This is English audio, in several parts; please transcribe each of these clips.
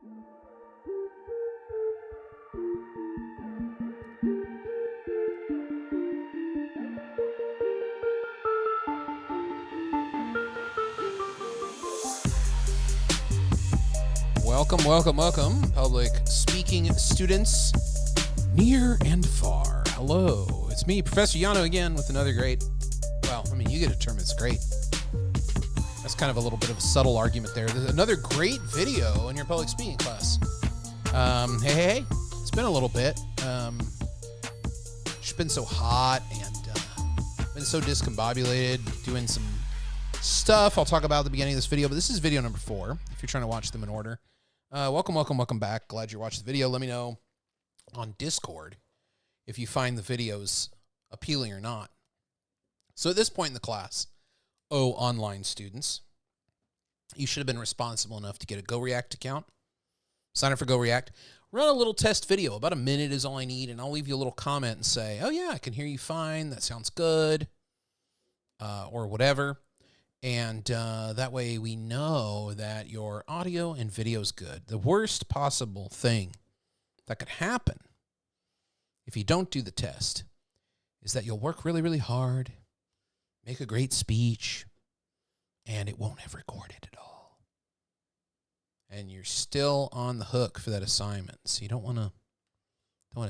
Welcome, public speaking students near and far. Hello, it's me, Professor Yano, again with another great, well, I mean, you get a term, it's great. That's kind of a little bit of a subtle argument there. There's another great video in your public speaking class. Hey, it's been a little bit. It's been so hot and been so discombobulated, doing some stuff I'll talk about at the beginning of this video, but this is video number 4, if you're trying to watch them in order. Welcome back. Glad you watched the video. Let me know on Discord if you find the videos appealing or not. So at this point in the class, online students, you should have been responsible enough to get a GoReact account. Sign up for GoReact. Run a little test video. About a minute is all I need, and I'll leave you a little comment and say, oh yeah, I can hear you fine. That sounds good, or whatever. And that way we know that your audio and video is good. The worst possible thing that could happen if you don't do the test is that you'll work really, really hard, make a great speech, and it won't have recorded at all. And you're still on the hook for that assignment. So you don't want to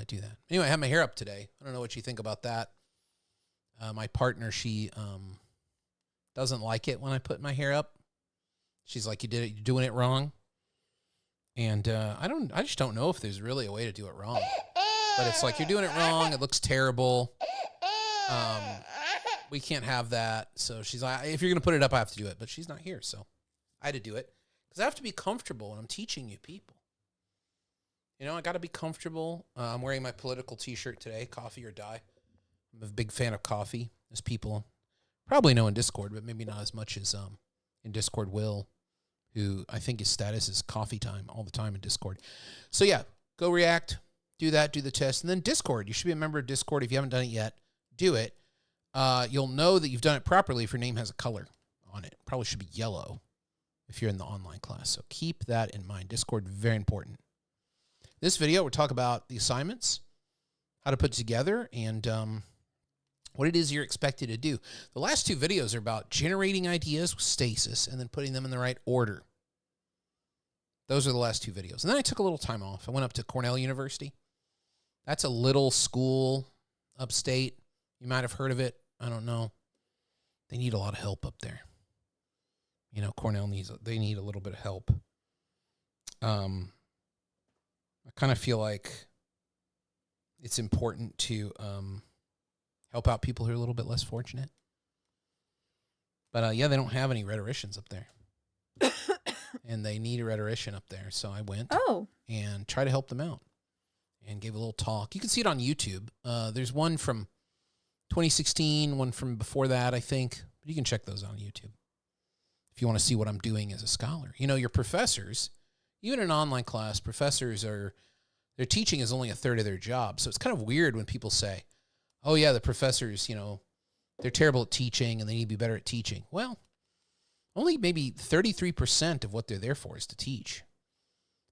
do that. Anyway, I have my hair up today. I don't know what you think about that. My partner, she doesn't like it when I put my hair up. She's like, you're doing it wrong. And I just don't know if there's really a way to do it wrong. But it's like, you're doing it wrong. It looks terrible. We can't have that. So she's like, if you're going to put it up, I have to do it. But she's not here, so I had to do it. Because I have to be comfortable when I'm teaching you people. You know, I got to be comfortable. I'm wearing my political t-shirt today, coffee or die. I'm a big fan of coffee, as people probably know in Discord, but maybe not as much as in Discord Will, who I think his status is coffee time all the time in Discord. So yeah, GoReact, do that, do the test. And then Discord, you should be a member of Discord. If you haven't done it yet, do it. You'll know that you've done it properly if your name has a color on it. Probably should be yellow if you're in the online class. So keep that in mind. Discord, very important. This video, we'll talk about the assignments, how to put together, and what it is you're expected to do. The last 2 videos are about generating ideas with stasis and then putting them in the right order. Those are the last 2 videos. And then I took a little time off. I went up to Cornell University. That's a little school upstate. You might have heard of it. I don't know. They need a lot of help up there. You know, Cornell they need a little bit of help. I kind of feel like it's important to help out people who are a little bit less fortunate. But yeah, they don't have any rhetoricians up there. And they need a rhetorician up there. So I went and tried to help them out and gave a little talk. You can see it on YouTube. There's one from 2016, one from before that, I think. But you can check those out on YouTube if you want to see what I'm doing as a scholar. You know, your professors, even in an online class, professors their teaching is only a third of their job. So it's kind of weird when people say, oh yeah, the professors, you know, they're terrible at teaching and they need to be better at teaching. Well, only maybe 33% of what they're there for is to teach.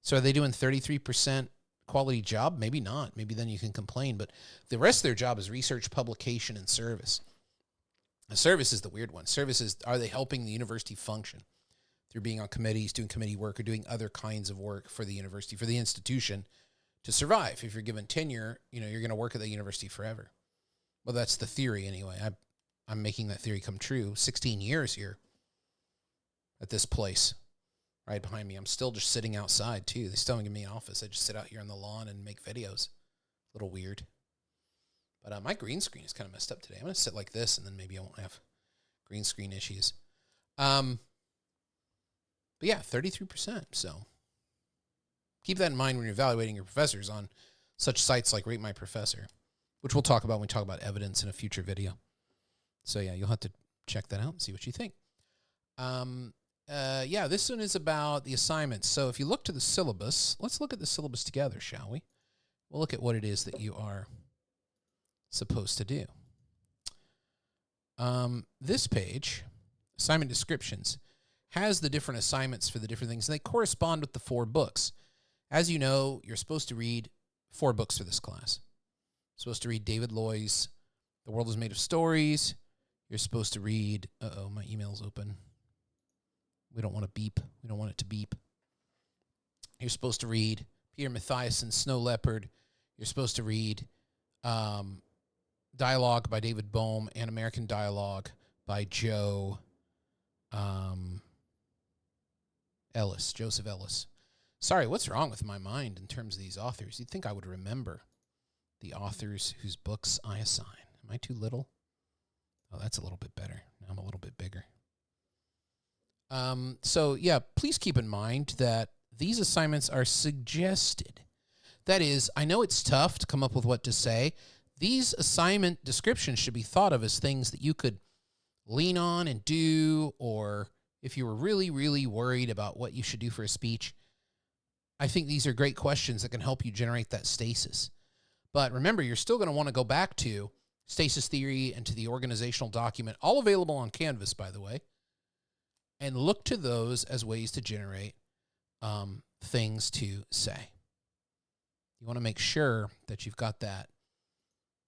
So are they doing 33% quality job? Maybe not. Maybe then you can complain. But the rest of their job is research, publication, and service. The service is the weird one. Service is, are they helping the university function through being on committees, doing committee work, or doing other kinds of work for the university, for the institution to survive? If you're given tenure, you know, you're going to work at the university forever. Well, that's the theory anyway. I'm making that theory come true. 16 years here at this place right behind me. I'm still just sitting outside, too. They still haven't given me an office. I just sit out here on the lawn and make videos. A little weird. But my green screen is kind of messed up today. I'm going to sit like this, and then maybe I won't have green screen issues. But yeah, 33%. So keep that in mind when you're evaluating your professors on such sites like Rate My Professor, which we'll talk about when we talk about evidence in a future video. So yeah, you'll have to check that out and see what you think. Yeah, this one is about the assignments. So if you look to the syllabus, let's look at the syllabus together, shall we? We'll look at what it is that you are supposed to do. This page, assignment descriptions, has the different assignments for the different things, and they correspond with the 4 books. As you know, you're supposed to read 4 books for this class. You're supposed to read David Loy's The World is Made of Stories. You're supposed to read, my email's open. We don't want to beep. We don't want it to beep. You're supposed to read Peter Mathiassen's Snow Leopard. You're supposed to read Dialogue by David Bohm and American Dialogue by Joseph Ellis. Sorry, what's wrong with my mind in terms of these authors? You'd think I would remember the authors whose books I assign. Am I too little? Oh, that's a little bit better. Now I'm a little bit bigger. So, yeah, please keep in mind that these assignments are suggested. That is, I know it's tough to come up with what to say. These assignment descriptions should be thought of as things that you could lean on and do, or if you were really, really worried about what you should do for a speech, I think these are great questions that can help you generate that stasis. But remember, you're still going to want to go back to stasis theory and to the organizational document, all available on Canvas, by the way, and look to those as ways to generate things to say. You want to make sure that you've got that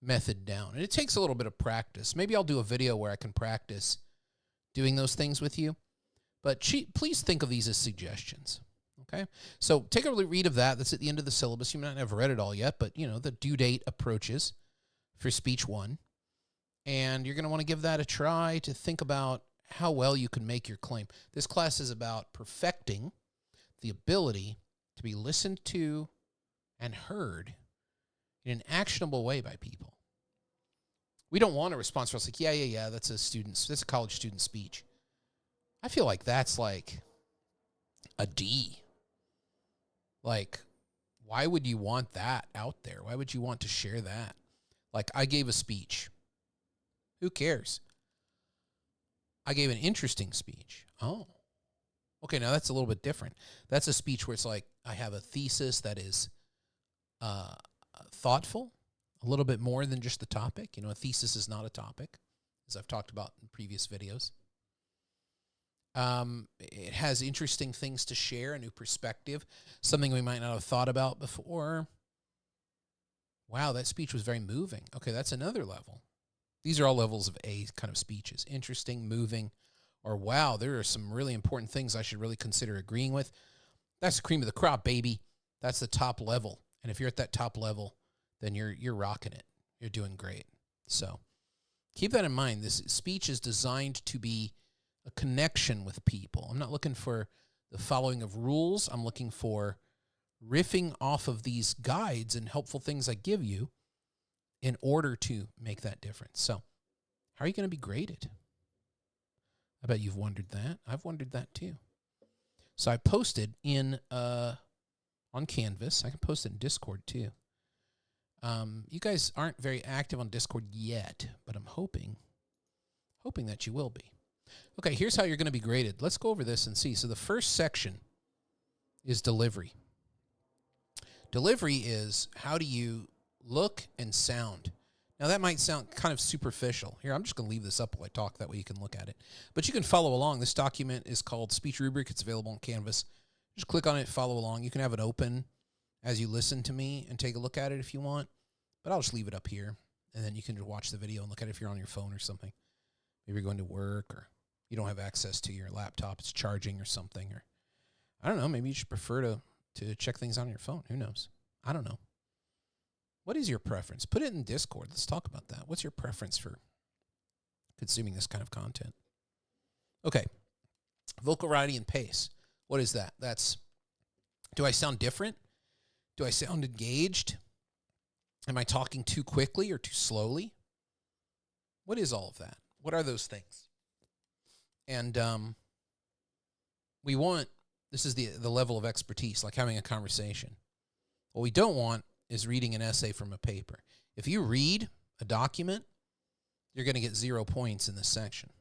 method down. And it takes a little bit of practice. Maybe I'll do a video where I can practice doing those things with you. But please think of these as suggestions. Okay? So take a read of that. That's at the end of the syllabus. You might not have read it all yet, but, the due date approaches for Speech 1. And you're going to want to give that a try to think about how well you can make your claim. This class is about perfecting the ability to be listened to and heard in an actionable way by people. We don't want a response where it's like, yeah, that's a college student speech. I feel like that's like a D. Like, why would you want that out there? Why would you want to share that? Like, I gave a speech. Who cares? I gave an interesting speech. Oh. Okay, now that's a little bit different. That's a speech where it's like, I have a thesis that is thoughtful, a little bit more than just the topic. A thesis is not a topic, as I've talked about in previous videos. It has interesting things to share, a new perspective, something we might not have thought about before. Wow, that speech was very moving. Okay, that's another level. These are all levels of A kind of speeches. Interesting, moving, or wow, there are some really important things I should really consider agreeing with. That's the cream of the crop, baby. That's the top level. And if you're at that top level, then you're rocking it. You're doing great. So keep that in mind. This speech is designed to be a connection with people. I'm not looking for the following of rules. I'm looking for riffing off of these guides and helpful things I give you in order to make that difference. So how are you going to be graded? I bet you've wondered that. I've wondered that too. So I posted on Canvas. I can post it in Discord too. You guys aren't very active on Discord yet, but I'm hoping that you will be. Okay, here's how you're going to be graded. Let's go over this and see. So the first section is delivery. Delivery is how do you look and sound. Now, that might sound kind of superficial. Here, I'm just going to leave this up while I talk. That way you can look at it. But you can follow along. This document is called Speech Rubric. It's available on Canvas. Just click on it, follow along. You can have it open as you listen to me and take a look at it if you want. But I'll just leave it up here, and then you can just watch the video and look at it if you're on your phone or something. Maybe you're going to work or you don't have access to your laptop. It's charging or something. Or I don't know. Maybe you should prefer to check things on your phone. Who knows? I don't know. What is your preference? Put it in Discord. Let's talk about that. What's your preference for consuming this kind of content? Okay. Vocal variety and pace. What is that? Do I sound different? Do I sound engaged? Am I talking too quickly or too slowly? What is all of that? What are those things? And this is the level of expertise, like having a conversation. What we don't want is reading an essay from a paper. If you read a document, you're going to get 0 points in this section.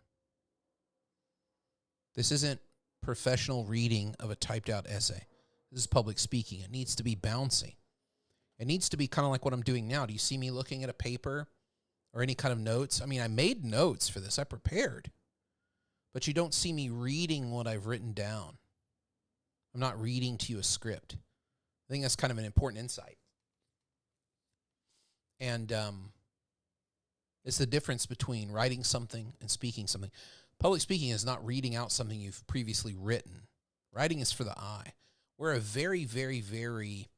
This isn't professional reading of a typed out essay. This is public speaking. It needs to be bouncy. It needs to be kind of like what I'm doing now. Do you see me looking at a paper or any kind of notes? I mean, I made notes for this. I prepared. But you don't see me reading what I've written down. I'm not reading to you a script. I think that's kind of an important insight. And it's the difference between writing something and speaking something. Public speaking is not reading out something you've previously written. Writing is for the eye. We're a very, very, very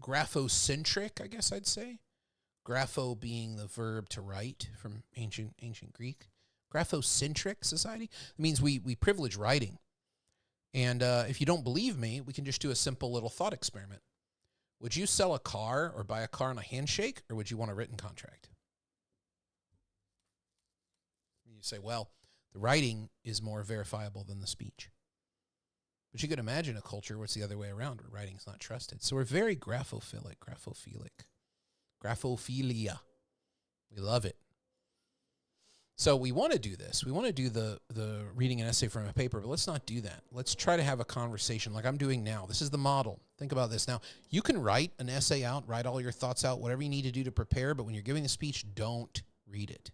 graphocentric, I guess I'd say. Grapho being the verb to write from ancient Greek. Graphocentric society. It means we privilege writing. And if you don't believe me, we can just do a simple little thought experiment. Would you sell a car or buy a car on a handshake, or would you want a written contract? You say, well, the writing is more verifiable than the speech. But you could imagine a culture where it's the other way around, where writing is not trusted. So we're very graphophilia. We love it. So we want to do this. We want to do the reading an essay from a paper, but let's not do that. Let's try to have a conversation like I'm doing now. This is the model. Think about this. Now, you can write an essay out, write all your thoughts out, whatever you need to do to prepare, but when you're giving a speech, don't read it.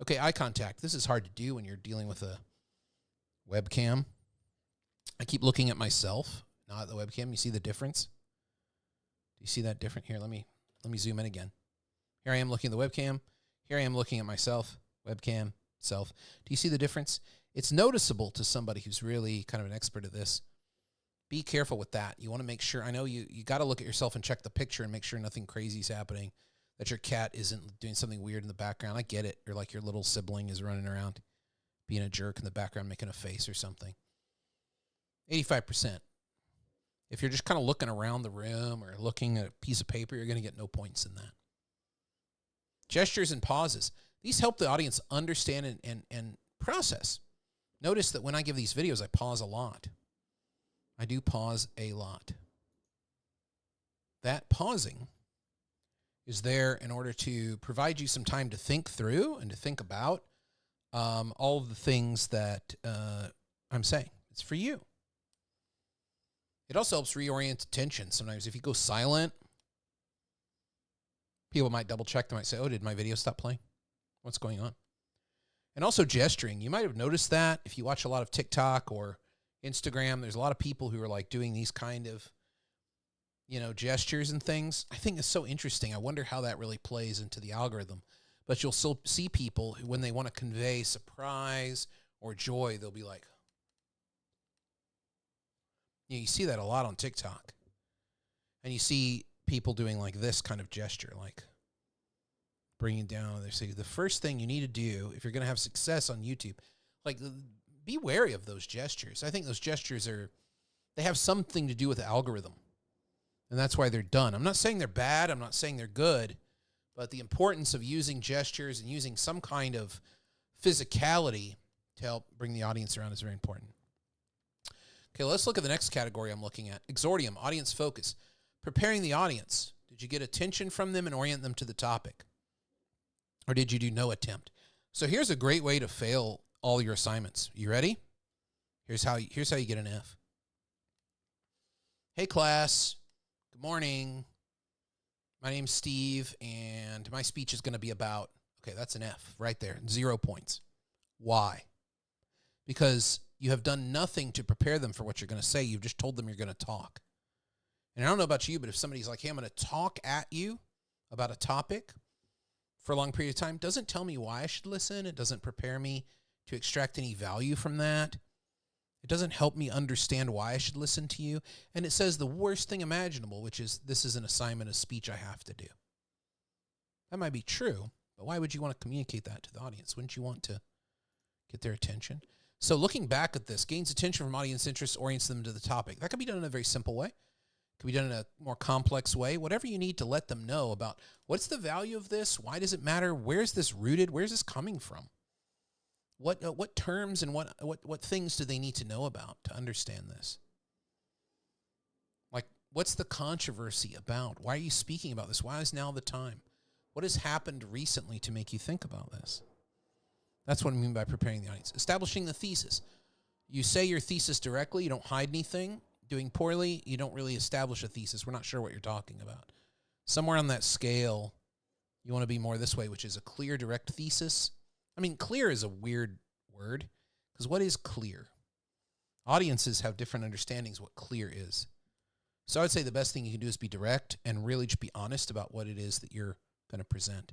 Okay, eye contact. This is hard to do when you're dealing with a webcam. I keep looking at myself, not at the webcam. You see the difference? Do you see that different? Here, let me zoom in again. Here I am looking at the webcam. Here I am looking at myself, webcam, self. Do you see the difference? It's noticeable to somebody who's really kind of an expert at this. Be careful with that. You want to make sure. I know you got to look at yourself and check the picture and make sure nothing crazy is happening, that your cat isn't doing something weird in the background. I get it. Or like your little sibling is running around being a jerk in the background, making a face or something. 85%. If you're just kind of looking around the room or looking at a piece of paper, you're going to get no points in that. Gestures and pauses. These help the audience understand and process. Notice that when I give these videos, I pause a lot. I do pause a lot. That pausing is there in order to provide you some time to think through and to think about all of the things that I'm saying. It's for you. It also helps reorient attention. Sometimes if you go silent, people might double check. They might say, oh, did my video stop playing? What's going on? And also gesturing. You might have noticed that if you watch a lot of TikTok or Instagram, there's a lot of people who are like doing these kind of, gestures and things. I think it's so interesting. I wonder how that really plays into the algorithm. But you'll still see people who, when they want to convey surprise or joy, they'll be like, you see that a lot on TikTok. And you see people doing like this kind of gesture, like bringing down. They say the first thing you need to do if you're going to have success on YouTube, like be wary of those gestures. I think those gestures they have something to do with the algorithm. And that's why they're done. I'm not saying they're bad. I'm not saying they're good. But the importance of using gestures and using some kind of physicality to help bring the audience around is very important. Okay, let's look at the next category I'm looking at. Exordium, audience focus. Preparing the audience. Did you get attention from them and orient them to the topic? Or did you do no attempt? So here's a great way to fail all your assignments. You ready? Here's how you get an F. Hey, class. Good morning. My name's Steve, and my speech is going to be about, okay, that's an F right there, 0 points. Why? Because you have done nothing to prepare them for what you're going to say. You've just told them you're going to talk. And I don't know about you, but if somebody's like, hey, I'm going to talk at you about a topic for a long period of time, doesn't tell me why I should listen. It doesn't prepare me to extract any value from that. It doesn't help me understand why I should listen to you. And it says the worst thing imaginable, which is this is an assignment, a speech I have to do. That might be true, but why would you want to communicate that to the audience? Wouldn't you want to get their attention? So looking back at this, gains attention from audience interest, orients them to the topic. That can be done in a very simple way. It can be done in a more complex way. Whatever you need to let them know about what's the value of this? Why does it matter? Where's this rooted? Where's this coming from? What terms and what things do they need to know about to understand this? Like, what's the controversy about? Why are you speaking about this? Why is now the time? What has happened recently to make you think about this? That's what I mean by preparing the audience. Establishing the thesis. You say your thesis directly. You don't hide anything. Doing poorly, you don't really establish a thesis. We're not sure what you're talking about. Somewhere on that scale, you want to be more this way, which is a clear, direct thesis. I mean, clear is a weird word, because what is clear? Audiences have different understandings what clear is. So I would say the best thing you can do is be direct and really just be honest about what it is that you're going to present.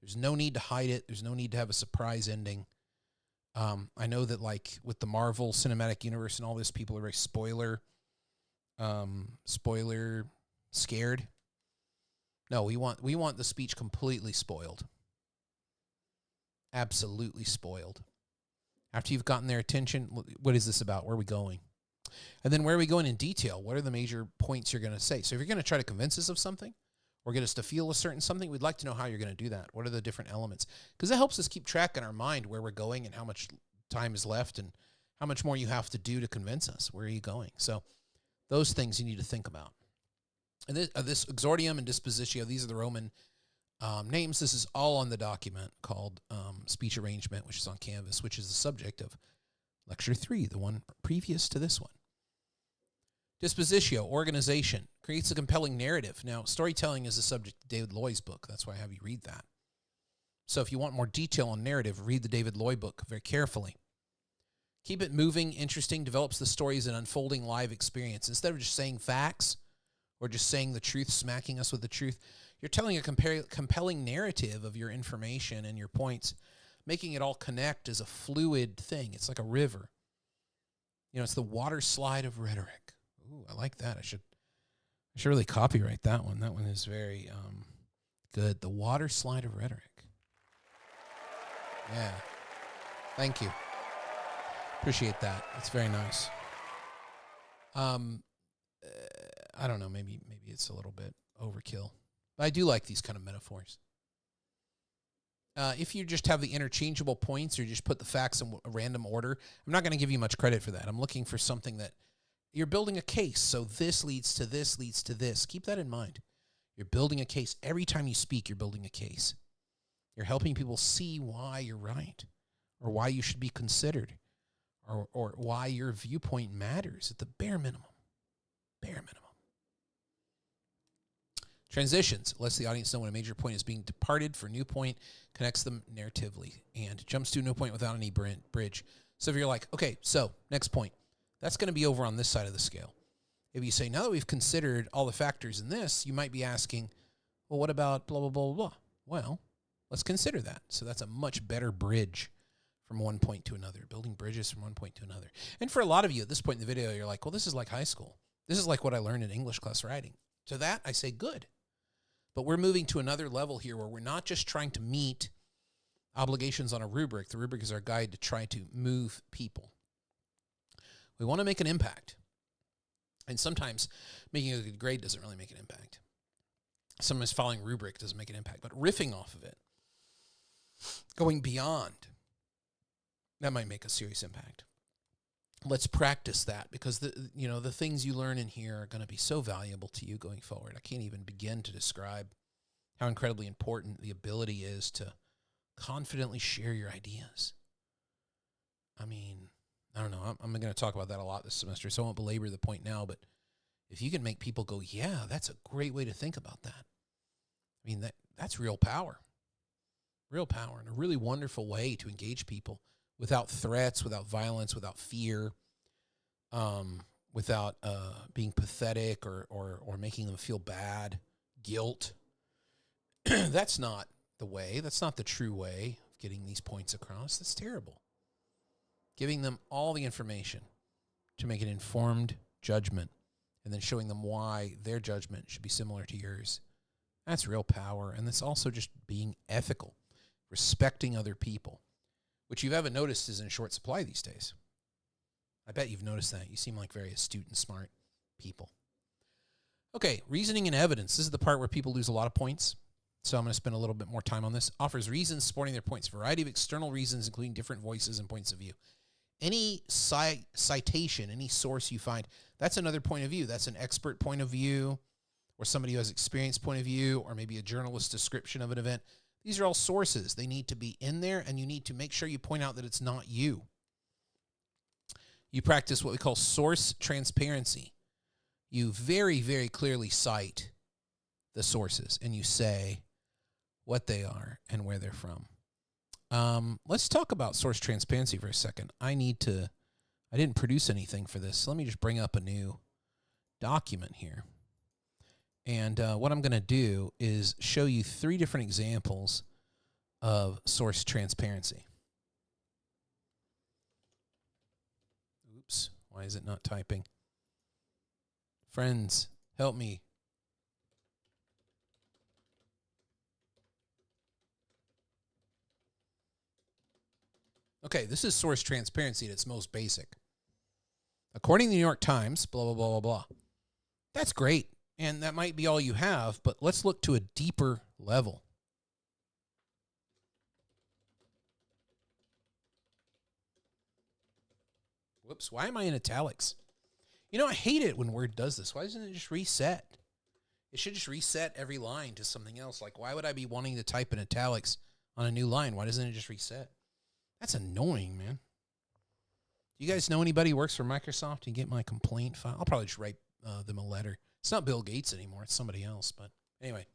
There's no need to hide it. There's no need to have a surprise ending. I know that like with the Marvel Cinematic Universe and all this, people are very spoiler scared. No, we want the speech completely spoiled. Absolutely spoiled. After you've gotten their attention, what is this about? Where are we going? And then where are we going in detail? What are the major points you're going to say? So if you're going to try to convince us of something or get us to feel a certain something, we'd like to know how you're going to do that. What are the different elements? Because that helps us keep track in our mind where we're going and how much time is left and how much more you have to do to convince us. Where are you going? So those things you need to think about. And this exordium and dispositio, these are the Roman names. This is all on the document called Speech Arrangement, which is on Canvas, which is the subject of Lecture 3, the one previous to this one. Dispositio, organization, creates a compelling narrative. Now, storytelling is the subject of David Loy's book. That's why I have you read that. So if you want more detail on narrative, read the David Loy book very carefully. Keep it moving, interesting, develops the story as an unfolding live experience. Instead of just saying facts or just saying the truth, smacking us with the truth, you're telling a compelling narrative of your information and your points, making it all connect as a fluid thing. It's like a river. You know, it's the water slide of rhetoric. Ooh, I like that. I should really copyright that one. That one is very good. The water slide of rhetoric. Yeah. Thank you. Appreciate that. That's very nice. I don't know. Maybe it's a little bit overkill. But I do like these kind of metaphors. If you just have the interchangeable points or you just put the facts in a random order, I'm not going to give you much credit for that. I'm looking for something that you're building a case. So this leads to this, leads to this. Keep that in mind. You're building a case. Every time you speak, you're building a case. You're helping people see why you're right or why you should be considered or why your viewpoint matters at the bare minimum. Bare minimum. Transitions lets the audience know when a major point is being departed for a new point, connects them narratively, and jumps to a new point without any bridge. So if you're like, okay, so next point, that's going to be over on this side of the scale. If you say, now that we've considered all the factors in this, you might be asking, well, what about blah, blah, blah, blah, blah? Well, let's consider that. So that's a much better bridge from one point to another, building bridges from one point to another. And for a lot of you at this point in the video, you're like, well, this is like high school. This is like what I learned in English class writing. To that, I say good. But we're moving to another level here where we're not just trying to meet obligations on a rubric. The rubric is our guide to try to move people. We want to make an impact. And sometimes making a good grade doesn't really make an impact. Sometimes following rubric doesn't make an impact. But riffing off of it, going beyond, that might make a serious impact. Let's practice that because the things you learn in here are going to be so valuable to you going forward. I can't even begin to describe how incredibly important the ability is to confidently share your ideas. I mean, I don't know. I'm going to talk about that a lot this semester, so I won't belabor the point now, but if you can make people go, yeah, that's a great way to think about that. I mean, that's real power. Real power and a really wonderful way to engage people without threats, without violence, without fear, without being pathetic or making them feel bad, guilt. That's not the way. That's not the true way of getting these points across. That's terrible. Giving them all the information to make an informed judgment and then showing them why their judgment should be similar to yours. That's real power. And that's also just being ethical, respecting other people, which you haven't noticed is in short supply these days. I bet you've noticed that. You seem like very astute and smart people. Okay, reasoning and evidence. This is the part where people lose a lot of points. So I'm going to spend a little bit more time on this. Offers reasons supporting their points. Variety of external reasons, including different voices and points of view. Any citation, any source you find, that's another point of view. That's an expert point of view or somebody who has experience point of view or maybe a journalist's description of an event. These are all sources. They need to be in there, and you need to make sure you point out that it's not you. You practice what we call source transparency. You very, very clearly cite the sources, and you say what they are and where they're from. Let's talk about source transparency for a second. I need to I didn't produce anything for this. So let me just bring up a new document here. And what I'm going to do is show you 3 different examples of source transparency. Oops, why is it not typing? Friends, help me. Okay, this is source transparency at its most basic. According to the New York Times, blah, blah, blah, blah, blah. That's great, and that might be all you have, but let's look to a deeper level. Whoops, why am I in italics? You know, I hate it when Word does this. Why doesn't it just reset? It should just reset every line to something else. Like, why would I be wanting to type in italics on a new line? Why doesn't it just reset? That's annoying, man. Do you guys know anybody who works for Microsoft and get my complaint file? I'll probably just write them a letter. It's not Bill Gates anymore. It's somebody else. But anyway.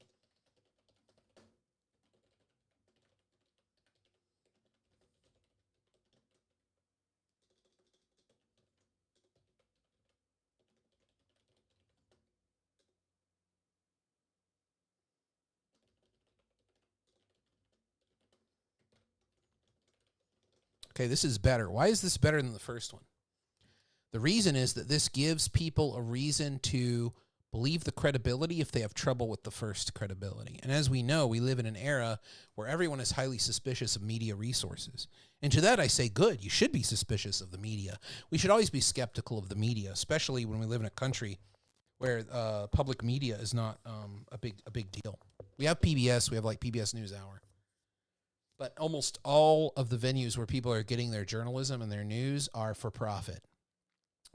Okay, this is better. Why is this better than the first one? The reason is that this gives people a reason to believe the credibility if they have trouble with the first credibility. And as we know, we live in an era where everyone is highly suspicious of media resources. And to that I say, good, you should be suspicious of the media. We should always be skeptical of the media, especially when we live in a country where public media is not a big deal. We have PBS, we have like PBS NewsHour. But almost all of the venues where people are getting their journalism and their news are for profit,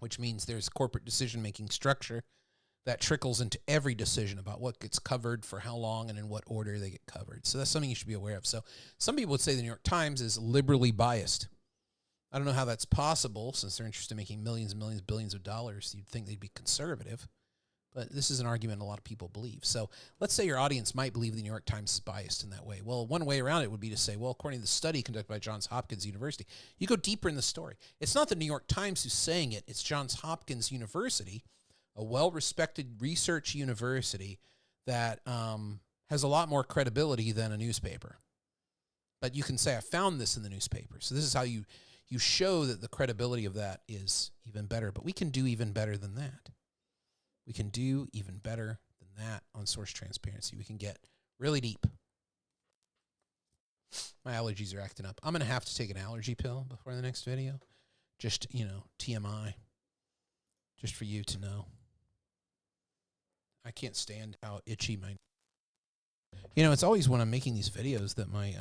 which means there's corporate decision-making structure that trickles into every decision about what gets covered, for how long, and in what order they get covered. So that's something you should be aware of. So some people would say the New York Times is liberally biased. I don't know how that's possible, since they're interested in making millions and millions, billions of dollars. You'd think they'd be conservative. But this is an argument a lot of people believe. So let's say your audience might believe the New York Times is biased in that way. Well, one way around it would be to say, well, according to the study conducted by Johns Hopkins University, you go deeper in the story. It's not the New York Times who's saying it. It's Johns Hopkins University, a well-respected research university that has a lot more credibility than a newspaper. But you can say, I found this in the newspaper. So this is how you show that the credibility of that is even better. But we can do even better than that. We can do even better than that on source transparency. We can get really deep. My allergies are acting up. I'm going to have to take an allergy pill before the next video. Just, TMI. Just for you to know. I can't stand how itchy my... it's always when I'm making these videos that my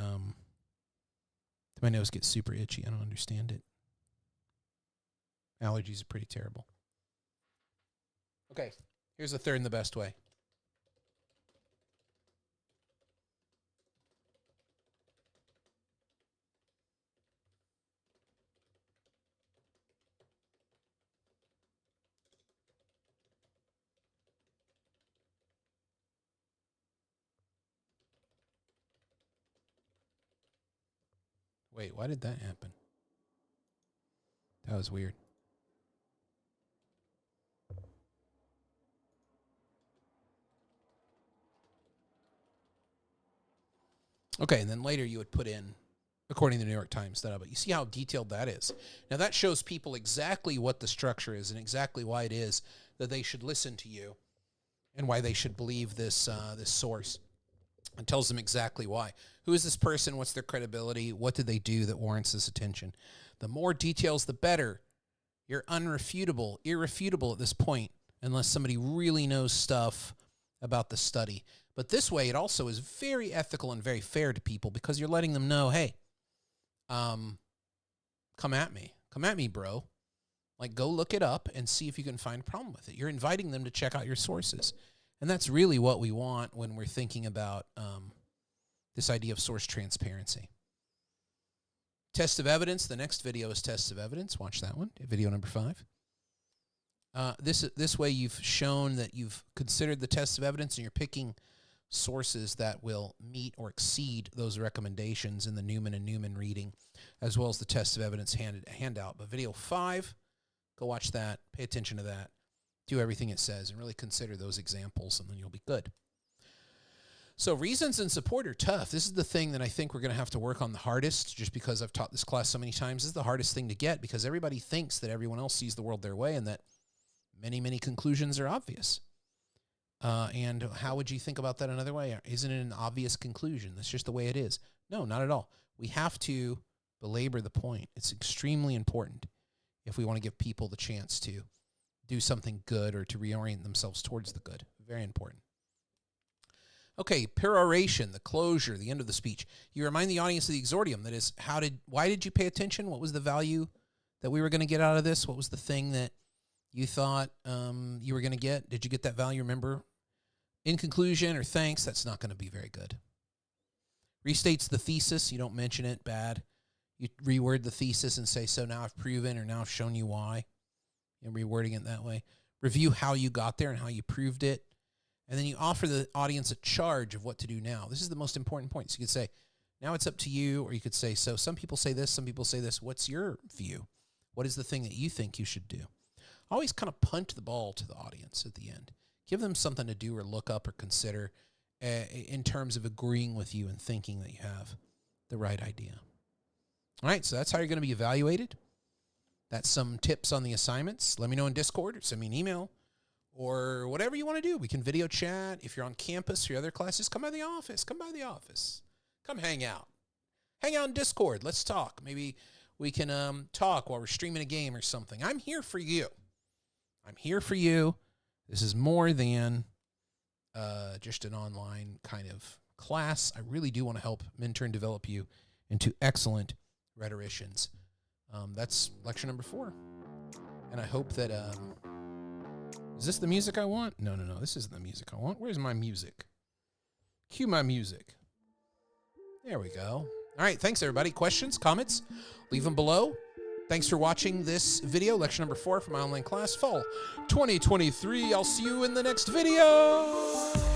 nose gets super itchy. I don't understand it. Allergies are pretty terrible. Okay, here's the third and the best way. Wait, why did that happen? That was weird. Okay, and then later you would put in, according to the New York Times, that. But you see how detailed that is. Now that shows people exactly what the structure is and exactly why it is that they should listen to you and why they should believe this this source. It tells them exactly why. Who is this person? What's their credibility? What did they do that warrants this attention? The more details, the better. You're unrefutable, irrefutable at this point, unless somebody really knows stuff about the study. But this way, it also is very ethical and very fair to people because you're letting them know, hey, come at me. Come at me, bro. Like, go look it up and see if you can find a problem with it. You're inviting them to check out your sources. And that's really what we want when we're thinking about this idea of source transparency. Test of evidence. The next video is test of evidence. Watch that one, video number 5. This way you've shown that you've considered the test of evidence and you're picking sources that will meet or exceed those recommendations in the Newman and Newman reading, as well as the test of evidence handout. But video 5 Go watch that. Pay attention to that. Do everything it says and really consider those examples, and then you'll be good. So reasons and support are tough. This is the thing that I think we're going to have to work on the hardest, just because I've taught this class so many times. This is the hardest thing to get, because everybody thinks that everyone else sees the world their way and that many, many conclusions are obvious. And how would you think about that another way? Isn't it an obvious conclusion? That's just the way it is. No, not at all. We have to belabor the point. It's extremely important if we want to give people the chance to do something good or to reorient themselves towards the good. Very important. Okay, peroration, the closure, the end of the speech. You remind the audience of the exordium. That is, why did you pay attention? What was the value that we were going to get out of this? What was the thing that you thought you were going to get? Did you get that value? Remember, in conclusion or thanks, that's not going to be very good. Restates the thesis. You don't mention it. Bad. You reword the thesis and say, so now I've proven, or now I've shown you why. And rewording it that way. Review how you got there and how you proved it. And then you offer the audience a charge of what to do now. This is the most important point. So you could say, now it's up to you. Or you could say, so some people say this, some people say this. What's your view? What is the thing that you think you should do? Always kind of punt the ball to the audience at the end. Give them something to do or look up or consider in terms of agreeing with you and thinking that you have the right idea. All right, so that's how you're going to be evaluated. That's some tips on the assignments. Let me know in Discord or send me an email or whatever you want to do. We can video chat. If you're on campus for your other classes, come by the office. Come by the office. Come hang out. Hang out in Discord. Let's talk. Maybe we can talk while we're streaming a game or something. I'm here for you. I'm here for you. This is more than just an online kind of class. I really do want to help mentor and develop you into excellent rhetoricians. That's lecture number 4. And I hope that... is this the music I want? No. This isn't the music I want. Where's my music? Cue my music. There we go. All right. Thanks, everybody. Questions, comments, leave them below. Thanks for watching this video, lecture number 4 for my online class, Fall 2023. I'll see you in the next video.